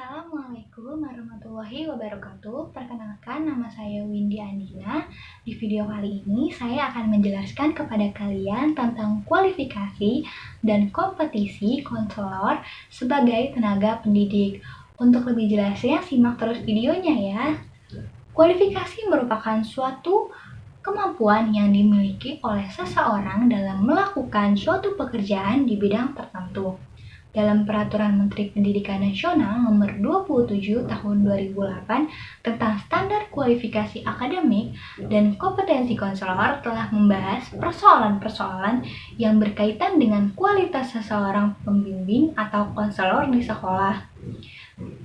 Assalamualaikum warahmatullahi wabarakatuh. Perkenalkan, nama saya Windy Andina. Di video kali ini saya akan menjelaskan kepada kalian tentang kualifikasi dan kompetisi konselor sebagai tenaga pendidik. Untuk lebih jelasnya, simak terus videonya ya. Kualifikasi merupakan suatu kemampuan yang dimiliki oleh seseorang dalam melakukan suatu pekerjaan di bidang tertentu. Dalam Peraturan Menteri Pendidikan Nasional Nomor 27 Tahun 2008 tentang standar kualifikasi akademik dan kompetensi konselor telah membahas persoalan-persoalan yang berkaitan dengan kualitas seseorang pembimbing atau konselor di sekolah.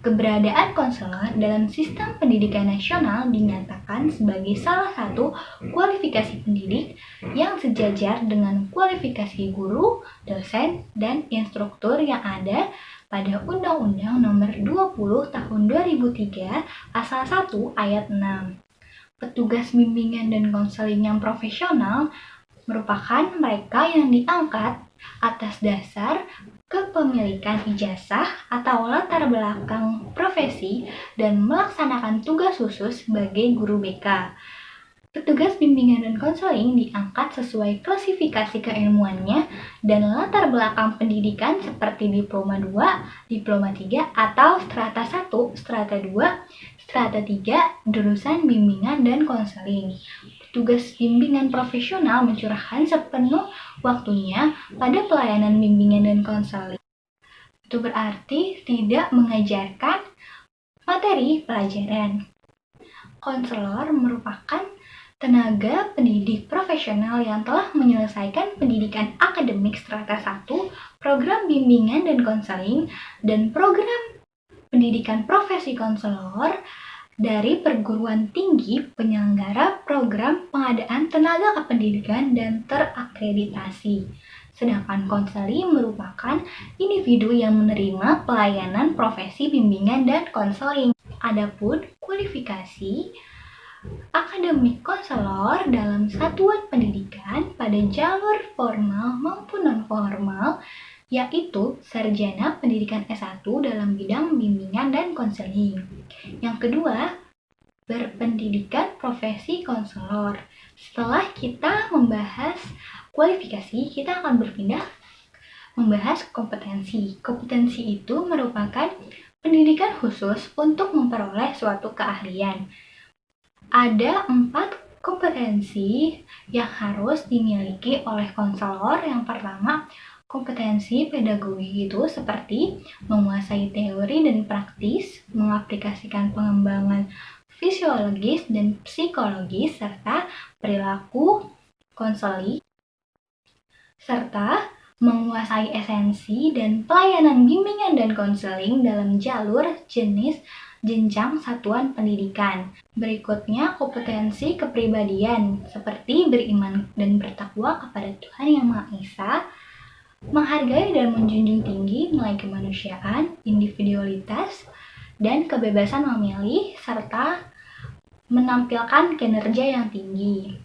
Keberadaan konselor dalam sistem pendidikan nasional dinyatakan sebagai salah satu kualifikasi pendidik yang sejajar dengan kualifikasi guru, dosen, dan instruktur yang ada pada Undang-Undang Nomor 20 Tahun 2003 Pasal 1 Ayat 6. Petugas bimbingan dan konseling yang profesional merupakan mereka yang diangkat atas dasar kepemilikan ijazah atau latar belakang profesi dan melaksanakan tugas khusus sebagai guru BK. Petugas bimbingan dan konseling diangkat sesuai klasifikasi keilmuannya dan latar belakang pendidikan seperti diploma 2, diploma 3, atau strata 1, strata 2, strata 3, jurusan bimbingan dan konseling. Petugas bimbingan profesional mencurahkan sepenuh waktunya pada pelayanan bimbingan dan konseling. Itu berarti tidak mengajarkan materi pelajaran. Konselor merupakan tenaga pendidik profesional yang telah menyelesaikan pendidikan akademik strata 1, program bimbingan dan konseling, dan program pendidikan profesi konselor dari perguruan tinggi penyelenggara program pengadaan tenaga kependidikan dan terakreditasi. Sedangkan konseli merupakan individu yang menerima pelayanan profesi bimbingan dan konseling. Adapun kualifikasi akademik konselor dalam satuan pendidikan pada jalur formal maupun non-formal yaitu sarjana pendidikan S1 dalam bidang bimbingan dan konseling. Yang kedua, berpendidikan profesi konselor. Setelah kita membahas kualifikasi, kita akan berpindah membahas kompetensi. Kompetensi itu merupakan pendidikan khusus untuk memperoleh suatu keahlian. Ada 4 kompetensi yang harus dimiliki oleh konselor. Yang pertama, kompetensi pedagogi itu seperti menguasai teori dan praktis, mengaplikasikan pengembangan fisiologis dan psikologis, serta perilaku konseling, serta menguasai esensi dan pelayanan bimbingan dan konseling dalam jalur jenis jenjang satuan pendidikan. Berikutnya, kompetensi kepribadian seperti beriman dan bertakwa kepada Tuhan Yang Maha Esa, menghargai dan menjunjung tinggi nilai kemanusiaan, individualitas, dan kebebasan memilih, serta menampilkan kinerja yang tinggi.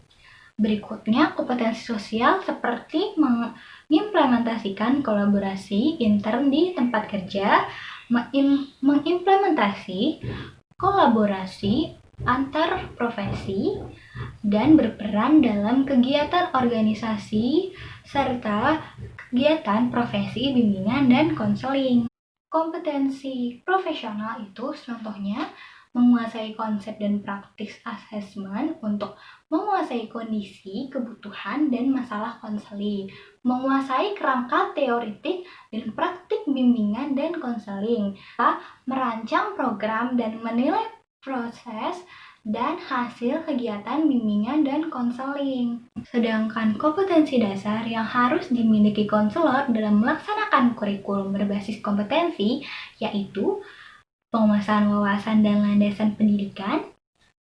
Berikutnya, kompetensi sosial seperti mengimplementasikan kolaborasi intern di tempat kerja, mengimplementasi kolaborasi antar profesi, dan berperan dalam kegiatan organisasi serta kegiatan profesi bimbingan dan konseling. Kompetensi profesional itu contohnya menguasai konsep dan praktis asesmen untuk menguasai kondisi, kebutuhan, dan masalah konseling, menguasai kerangka teoritik dan praktik bimbingan dan konseling, merancang program dan menilai proses dan hasil kegiatan bimbingan dan konseling. Sedangkan kompetensi dasar yang harus dimiliki konselor dalam melaksanakan kurikulum berbasis kompetensi yaitu penguasaan wawasan dan landasan pendidikan,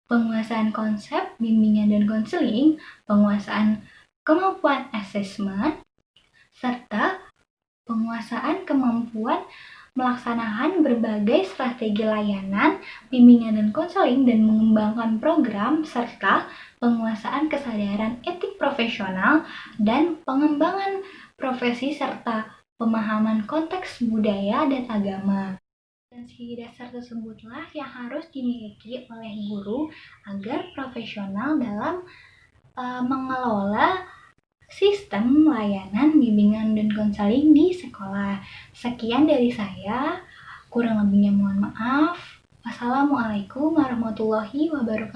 penguasaan konsep bimbingan dan konseling, penguasaan kemampuan asesmen, serta penguasaan kemampuan melaksanakan berbagai strategi layanan, bimbingan dan konseling, dan mengembangkan program, serta penguasaan kesadaran etik profesional dan pengembangan profesi serta pemahaman konteks budaya dan agama. Kompetensi dasar tersebutlah yang harus dimiliki oleh guru agar profesional dalam mengelola sistem layanan bimbingan dan konseling di sekolah. Sekian dari saya, kurang lebihnya mohon maaf. Wassalamualaikum warahmatullahi wabarakatuh.